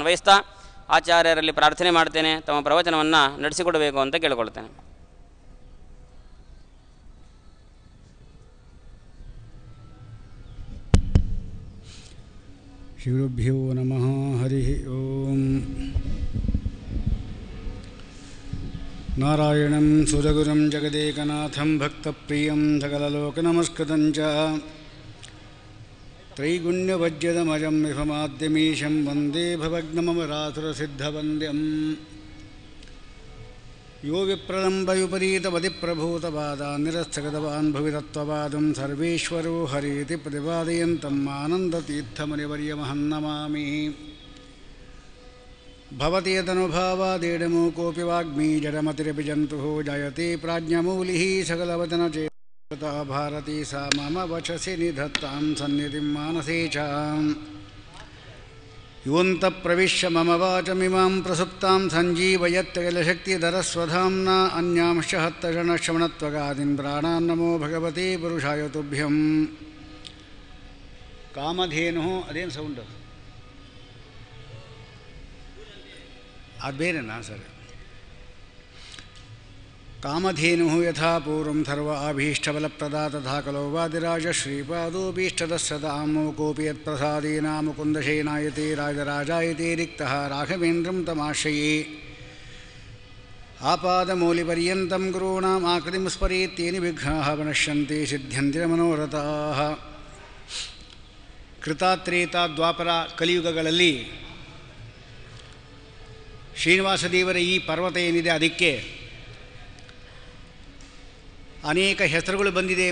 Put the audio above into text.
ವಹಿಸ್ತಾ ಆಚಾರ್ಯರಲ್ಲಿ ಪ್ರಾರ್ಥನೆ ಮಾಡ್ತೇನೆ, ತಮ್ಮ ಪ್ರವಚನವನ್ನು ನಡೆಸಿಕೊಡಬೇಕು ಅಂತ ಕೇಳಿಕೊಳ್ತೇನೆ. ಶ್ರೀಗುರುಭ್ಯೋ ನಮಃ. ಹರಿ ಓಂ. ನಾರಾಯಣಂ ಸುರಗುರುಂ ಜಗದೇಕನಾಥಂ ಭಕ್ತಪ್ರಿಯಂ ಸಕಲಲೋಕನಮಸ್ಕೃತಂ ಚ ತ್ರೈಗುಣ್ಯವಜ್ಯದಮಜಂ ವಿಭಮಾದ್ಯಮೀಶಂ ವಂದೇ ಭವಗ್ನಮರಾಸುರಸಿದ್ಧವಂದ್ಯಂ. ಯೋ ವಿಪ್ರಲಂಬಯುಪರೀತವತಿಪ್ರಭೂತಪಾದಾನ್ ನಿರಸ್ತಗತವಾನ್ ಭುವಿತತ್ವಪಾದಂ ಸರ್ವೇಶ್ವರೋ ಹರೀತಿ ಪ್ರತಿಪಾದಯಂತಂ ಆನಂದತೀರ್ಥಮುನಿವರ್ಯಮಹಂ ನಮಾಮಿ. ಭವತಿ ಯದನುಭಾವಾದೇಡಮೋ ಕೋಪಿ ವಾಗ್ಮೀ ಜಡಮತಿರಪಿ ಜಂತುಃ ಜಾಯತೆ ಪ್ರಾಜ್ಞಮೂಲಿಃ ಸಕಲವಚನಚೇತಾ ಭಾರತೀ ಸಾ ಮಮ ವಚಸಿ ನಿಧತ್ತಾಂ ಸನ್ನಿಧಿಂ ಮಾನಸೇ ಚ. ಯೋऽन्तಃಪ್ರವಿಶ್ಯ ಮಮ ವಾಚಮಿಮಾಂ ಪ್ರಸುಪ್ತಾಂ ಸಂಜೀವಯತ್ಯಖಿಲಶಕ್ತಿಧರಸ್ವಧಾಮ್ನಾ ಅನ್ಯಾಂಶ್ಚ ಹತ್ತಶರಣಶ್ರವಣತ್ವಗಾದೀನ್ ಪ್ರಾಣಾನ್ ನಮೋ ಭಗವತೆ ಪುರುಷಾಯ ತುಭ್ಯಂ. ಕಾಮಧೇನು ಅದೇನು ಸೌಂಡು? ಅದು ಬೇರೆನಾ ಸರ್? ಕಾಮಧೇನು ಯಥಾ ಪೂರ್ವಂ ಸರ್ವ ಆಭೀಷ್ಟಬಲಪ್ರದಾ ತಥಾ ಖಲೋ ವಾದಿರಾಜ ಶ್ರೀಪಾದೋಭೀಷ್ಟದಃ ಸದಾಂ ಕೋಪಿ ಯತ್ಪ್ರಸಾದೇನ ಮುಕುಂದಶಯನಾಯತೆ ರಾಜರಾಜಾಯತೆ ರಿಕ್ತಃ ರಾಘವೇಂದ್ರಂ ತಮಾಶ್ರಯೇ. ಆಪಾದಮೂಲಿಪರ್ಯಂತಂ ಗುरूणाम् ಆಕೃತಿಂ ಸ್ಮರೇತ್ತೇನ ವಿಘ್ನಾಃ ಪ್ರಣಶ್ಯಂತೆ ಸಿದ್ಧ್ಯಂತಿ ಮನೋರಥಾಃ. ಕೃತಾತ್ರೇತ ದ್ವಾಪರ ಕಲಿಯುಗಗಳಲ್ಲಿ ಶ್ರೀನಿವಾಸ ದೇವರ ಈ ಪರ್ವತ ಏನಿದೆ ಅದಕ್ಕೆ ಅನೇಕ ಹೆಸರುಗಳು ಬಂದಿದೆ.